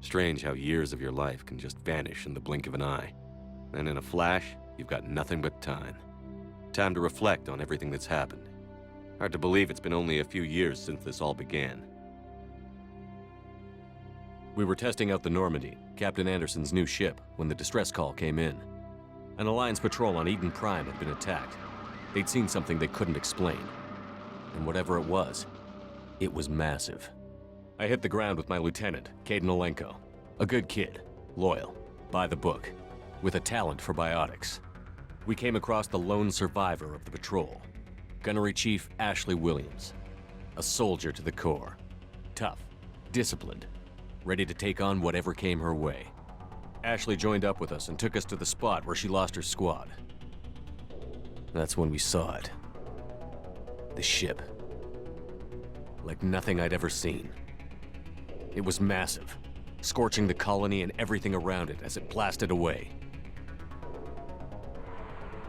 Strange how years of your life can just vanish in the blink of an eye. And in a flash, you've got nothing but time. Time to reflect on everything that's happened. Hard to believe it's been only a few years since this all began. We were testing out the Normandy, Captain Anderson's new ship, when the distress call came in. An Alliance patrol on Eden Prime had been attacked. They'd seen something they couldn't explain. And whatever it was massive. I hit the ground with my lieutenant, Kaidan Olenko. A good kid, loyal, by the book, with a talent for biotics. We came across the lone survivor of the patrol, Gunnery Chief Ashley Williams. A soldier to the core. Tough, disciplined, ready to take on whatever came her way. Ashley joined up with us and took us to the spot where she lost her squad. That's when we saw it. The ship. Like nothing I'd ever seen. It was massive, scorching the colony and everything around it as it blasted away.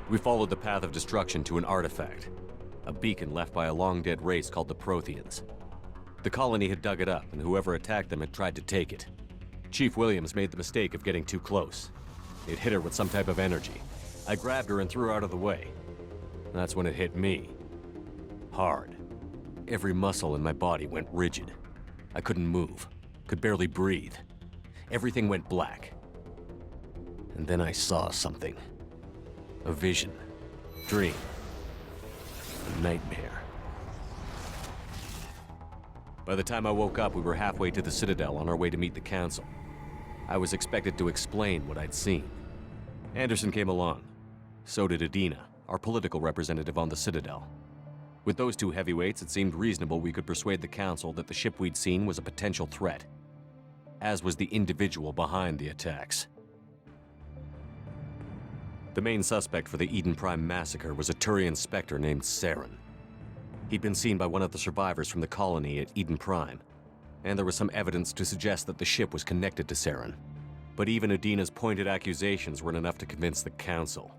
We followed the path of destruction to an artifact, a beacon left by a long-dead race called the Protheans. The colony had dug it up, and whoever attacked them had tried to take it. Chief Williams made the mistake of getting too close. It hit her with some type of energy. I grabbed her and threw her out of the way. That's when it hit me. Hard. Every muscle in my body went rigid. I couldn't move, could barely breathe. Everything went black. And then I saw something. A vision, dream, a nightmare. By the time I woke up, we were halfway to the Citadel on our way to meet the Council. I was expected to explain what I'd seen. Anderson came along. So did Adina, our political representative on the Citadel. With those two heavyweights, it seemed reasonable we could persuade the Council that the ship we'd seen was a potential threat, as was the individual behind the attacks. The main suspect for the Eden Prime massacre was a Turian Spectre named Saren. He'd been seen by one of the survivors from the colony at Eden Prime, and there was some evidence to suggest that the ship was connected to Saren. But even Adina's pointed accusations weren't enough to convince the Council.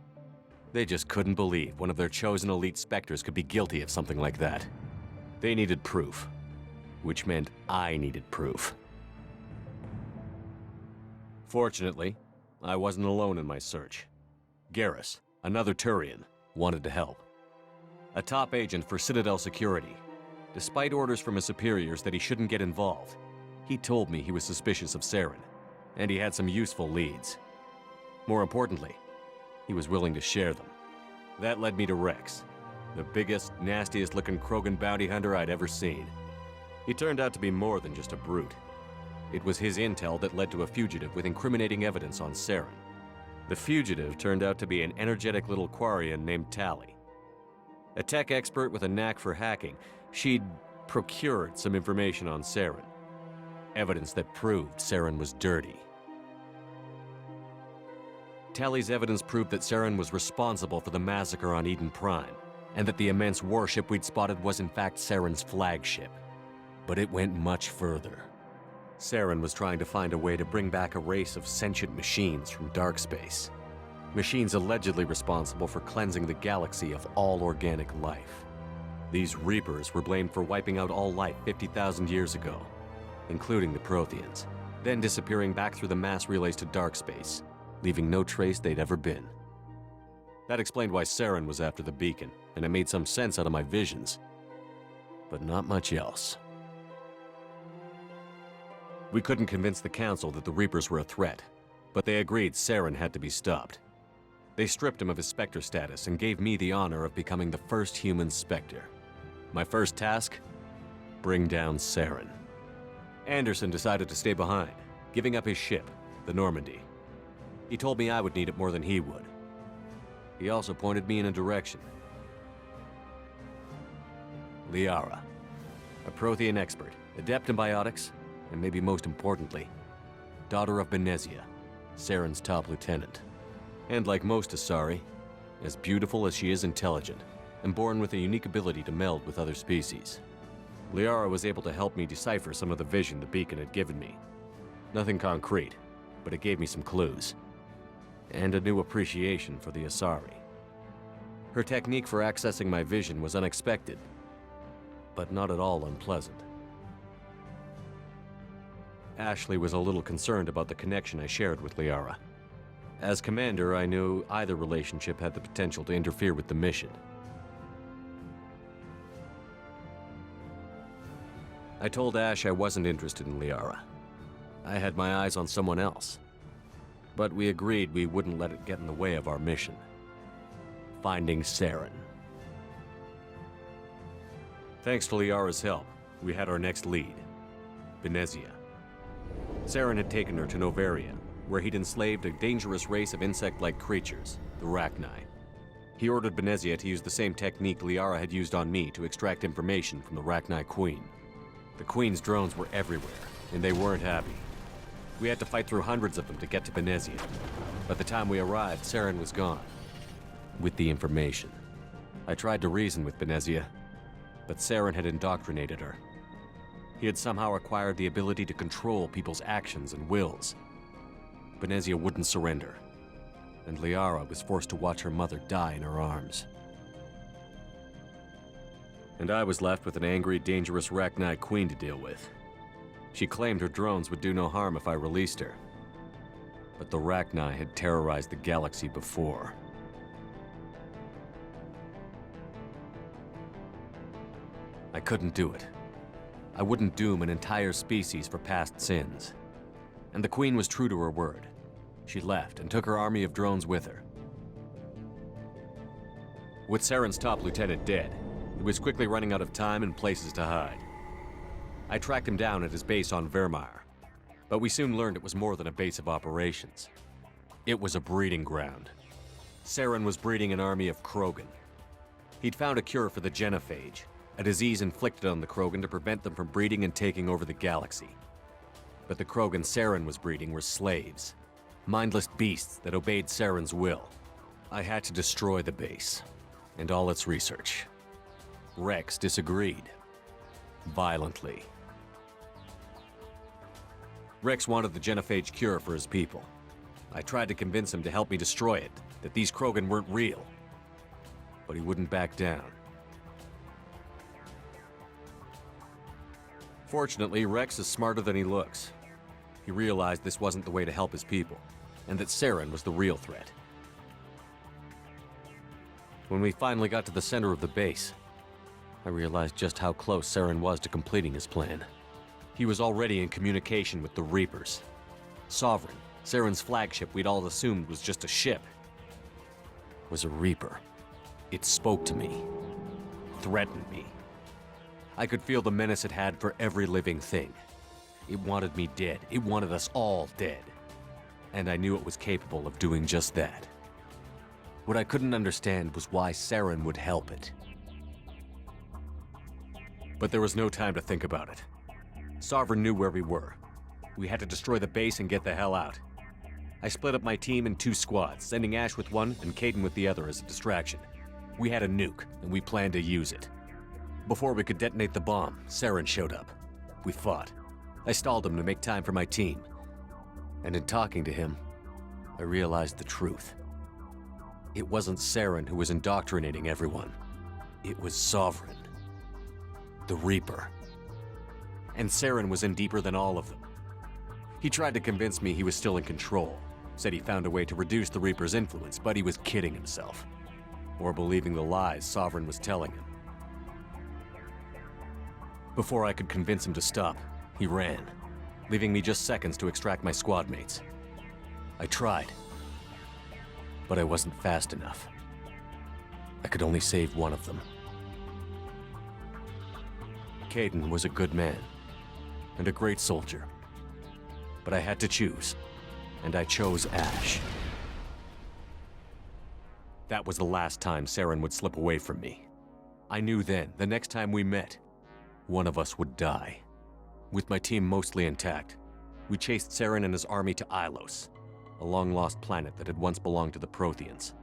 They just couldn't believe one of their chosen elite Spectres could be guilty of something like that. They needed proof, which meant I needed proof. Fortunately, I wasn't alone in my search. Garrus, another Turian, wanted to help. A top agent for Citadel Security. Despite orders from his superiors that he shouldn't get involved, he told me he was suspicious of Saren, and he had some useful leads. More importantly, he was willing to share them. That led me to Rex, the biggest, nastiest-looking Krogan bounty hunter I'd ever seen. He turned out to be more than just a brute. It was his intel that led to a fugitive with incriminating evidence on Saren. The fugitive turned out to be an energetic little Quarian named Tali. A tech expert with a knack for hacking, she'd procured some information on Saren. Evidence that proved Saren was dirty. Tali's evidence proved that Saren was responsible for the massacre on Eden Prime, and that the immense warship we'd spotted was in fact Saren's flagship. But it went much further. Saren was trying to find a way to bring back a race of sentient machines from dark space. Machines allegedly responsible for cleansing the galaxy of all organic life. These Reapers were blamed for wiping out all life 50,000 years ago, including the Protheans, then disappearing back through the mass relays to dark space, leaving no trace they'd ever been. That explained why Saren was after the beacon, and it made some sense out of my visions. But not much else. We couldn't convince the Council that the Reapers were a threat, but they agreed Saren had to be stopped. They stripped him of his Spectre status and gave me the honor of becoming the first human Spectre. My first task? Bring down Saren. Anderson decided to stay behind, giving up his ship, the Normandy. He told me I would need it more than he would. He also pointed me in a direction. Liara, a Prothean expert, adept in biotics, and maybe most importantly, daughter of Benezia, Saren's top lieutenant. And like most Asari, as beautiful as she is intelligent, and born with a unique ability to meld with other species. Liara was able to help me decipher some of the vision the beacon had given me. Nothing concrete, but it gave me some clues. And a new appreciation for the Asari. Her technique for accessing my vision was unexpected, but not at all unpleasant. Ashley was a little concerned about the connection I shared with Liara. As commander, I knew either relationship had the potential to interfere with the mission. I told Ash I wasn't interested in Liara. I had my eyes on someone else. But we agreed we wouldn't let it get in the way of our mission. Finding Saren. Thanks to Liara's help, we had our next lead, Benezia. Saren had taken her to Noveria, where he'd enslaved a dangerous race of insect-like creatures, the Rachni. He ordered Benezia to use the same technique Liara had used on me to extract information from the Rachni Queen. The Queen's drones were everywhere, and they weren't happy. We had to fight through hundreds of them to get to Benezia. By the time we arrived, Saren was gone. With the information. I tried to reason with Benezia, but Saren had indoctrinated her. He had somehow acquired the ability to control people's actions and wills. Benezia wouldn't surrender, and Liara was forced to watch her mother die in her arms. And I was left with an angry, dangerous Rachni Queen to deal with. She claimed her drones would do no harm if I released her. But the Rachni had terrorized the galaxy before. I couldn't do it. I wouldn't doom an entire species for past sins. And the Queen was true to her word. She left and took her army of drones with her. With Saren's top lieutenant dead, he was quickly running out of time and places to hide. I tracked him down at his base on Vermeer, but we soon learned it was more than a base of operations. It was a breeding ground. Saren was breeding an army of Krogan. He'd found a cure for the genophage, a disease inflicted on the Krogan to prevent them from breeding and taking over the galaxy. But the Krogan Saren was breeding were slaves, mindless beasts that obeyed Saren's will. I had to destroy the base, and all its research. Rex disagreed. Violently. Rex wanted the genophage cure for his people. I tried to convince him to help me destroy it, that these Krogan weren't real. But he wouldn't back down. Fortunately, Rex is smarter than he looks. He realized this wasn't the way to help his people, and that Saren was the real threat. When we finally got to the center of the base, I realized just how close Saren was to completing his plan. He was already in communication with the Reapers. Sovereign, Saren's flagship we'd all assumed was just a ship, was a Reaper. It spoke to me, threatened me. I could feel the menace it had for every living thing. It wanted me dead. It wanted us all dead. And I knew it was capable of doing just that. What I couldn't understand was why Saren would help it. But there was no time to think about it. Sovereign knew where we were. We had to destroy the base and get the hell out. I split up my team in 2 squads, sending Ash with one and Kaidan with the other as a distraction. We had a nuke, and we planned to use it. Before we could detonate the bomb, Saren showed up. We fought. I stalled him to make time for my team. And in talking to him, I realized the truth. It wasn't Saren who was indoctrinating everyone. It was Sovereign. The Reaper. And Saren was in deeper than all of them. He tried to convince me he was still in control. Said he found a way to reduce the Reaper's influence, but he was kidding himself. Or believing the lies Sovereign was telling him. Before I could convince him to stop, he ran, leaving me just seconds to extract my squad mates. I tried, but I wasn't fast enough. I could only save one of them. Kaidan was a good man, and a great soldier. But I had to choose, and I chose Ash. That was the last time Saren would slip away from me. I knew then, the next time we met, one of us would die. With my team mostly intact, we chased Saren and his army to Ilos, a long-lost planet that had once belonged to the Protheans.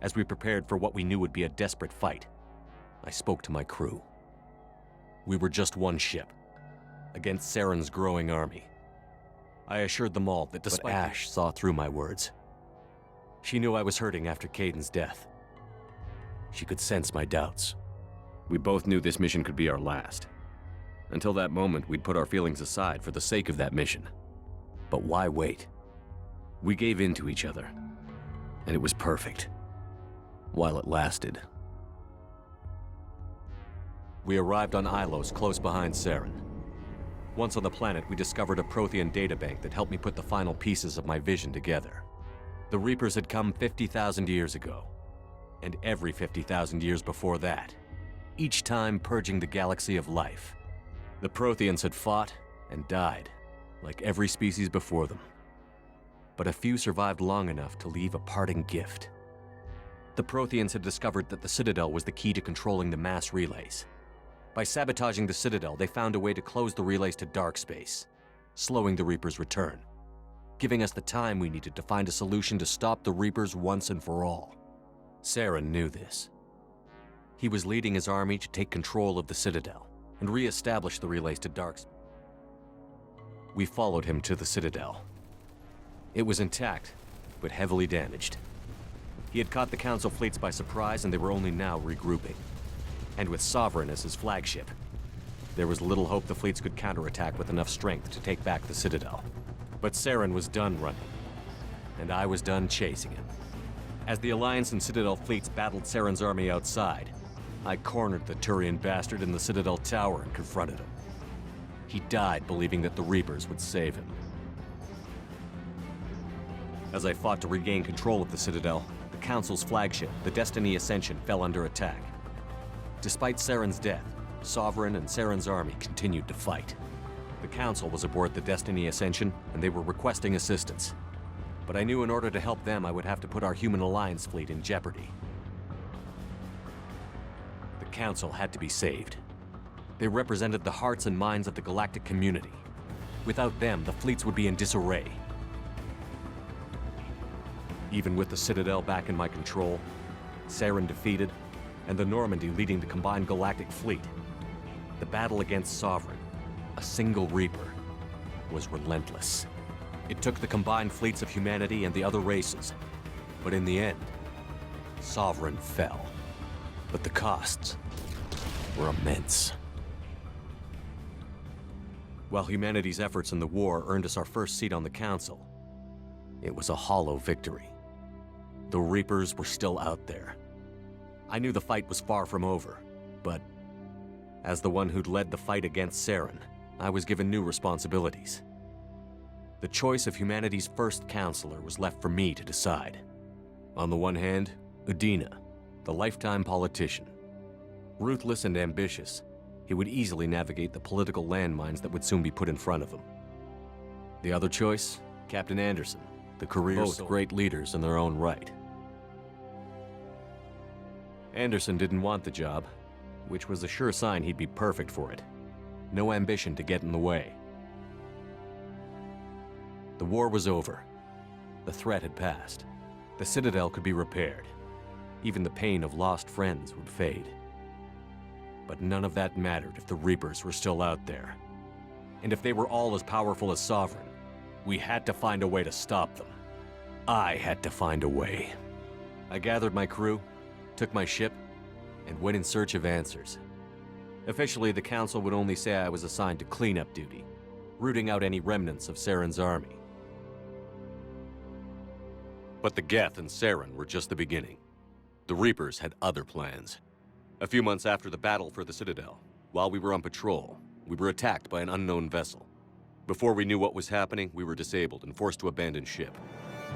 As we prepared for what we knew would be a desperate fight, I spoke to my crew. We were just one ship, against Saren's growing army. I assured them all that despite Ash saw through my words. She knew I was hurting after Kaidan's death. She could sense my doubts. We both knew this mission could be our last. Until that moment, we'd put our feelings aside for the sake of that mission. But why wait? We gave in to each other, and it was perfect. While it lasted. We arrived on Ilos, close behind Saren. Once on the planet, we discovered a Prothean databank that helped me put the final pieces of my vision together. The Reapers had come 50,000 years ago, and every 50,000 years before that, each time purging the galaxy of life. The Protheans had fought and died, like every species before them. But a few survived long enough to leave a parting gift. The Protheans had discovered that the Citadel was the key to controlling the mass relays. By sabotaging the Citadel, they found a way to close the relays to dark space, slowing the Reapers' return, giving us the time we needed to find a solution to stop the Reapers once and for all. Saren knew this. He was leading his army to take control of the Citadel and re-establish the relays to dark space. We followed him to the Citadel. It was intact, but heavily damaged. He had caught the Council fleets by surprise, and they were only now regrouping. And with Sovereign as his flagship, there was little hope the fleets could counterattack with enough strength to take back the Citadel. But Saren was done running, and I was done chasing him. As the Alliance and Citadel fleets battled Saren's army outside, I cornered the Turian bastard in the Citadel tower and confronted him. He died believing that the Reapers would save him. As I fought to regain control of the Citadel, the Council's flagship, the Destiny Ascension, fell under attack. Despite Saren's death, Sovereign and Saren's army continued to fight. The Council was aboard the Destiny Ascension, and they were requesting assistance. But I knew in order to help them, I would have to put our human Alliance fleet in jeopardy. The Council had to be saved. They represented the hearts and minds of the galactic community. Without them, the fleets would be in disarray. Even with the Citadel back in my control, Saren defeated, and the Normandy leading the combined galactic fleet, the battle against Sovereign, a single Reaper, was relentless. It took the combined fleets of humanity and the other races, but in the end, Sovereign fell. But the costs were immense. While humanity's efforts in the war earned us our first seat on the Council, it was a hollow victory. The Reapers were still out there. I knew the fight was far from over, but as the one who'd led the fight against Saren, I was given new responsibilities. The choice of humanity's first counselor was left for me to decide. On the one hand, Udina, the lifetime politician. Ruthless and ambitious, he would easily navigate the political landmines that would soon be put in front of him. The other choice, Captain Anderson, the career both great leaders in their own right. Anderson didn't want the job, which was a sure sign he'd be perfect for it. No ambition to get in the way. The war was over. The threat had passed. The Citadel could be repaired. Even the pain of lost friends would fade. But none of that mattered if the Reapers were still out there. And if they were all as powerful as Sovereign, we had to find a way to stop them. I had to find a way. I gathered my crew, took my ship, and went in search of answers. Officially, the Council would only say I was assigned to cleanup duty, rooting out any remnants of Saren's army. But the Geth and Saren were just the beginning. The Reapers had other plans. A few months after the battle for the Citadel, while we were on patrol, we were attacked by an unknown vessel. Before we knew what was happening, we were disabled and forced to abandon ship.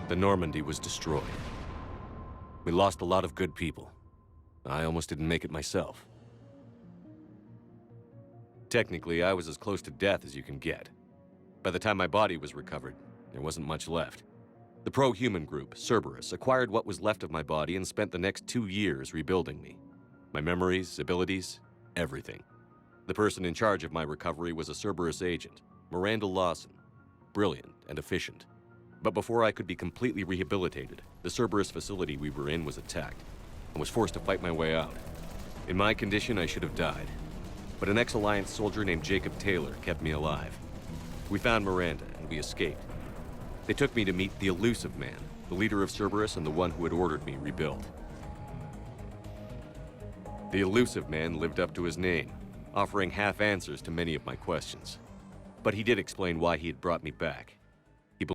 The Normandy was destroyed. We lost a lot of good people. I almost didn't make it myself. Technically, I was as close to death as you can get. By the time my body was recovered, there wasn't much left. The pro-human group, Cerberus, acquired what was left of my body and spent the next 2 years rebuilding me. My memories, abilities, everything. The person in charge of my recovery was a Cerberus agent, Miranda Lawson. Brilliant and efficient. But before I could be completely rehabilitated, the Cerberus facility we were in was attacked, and was forced to fight my way out. In my condition, I should have died. But an ex-Alliance soldier named Jacob Taylor kept me alive. We found Miranda, and we escaped. They took me to meet the Elusive Man, the leader of Cerberus and the one who had ordered me rebuilt. The Elusive Man lived up to his name. offering half answers to many of my questions. But he did explain why he had brought me back.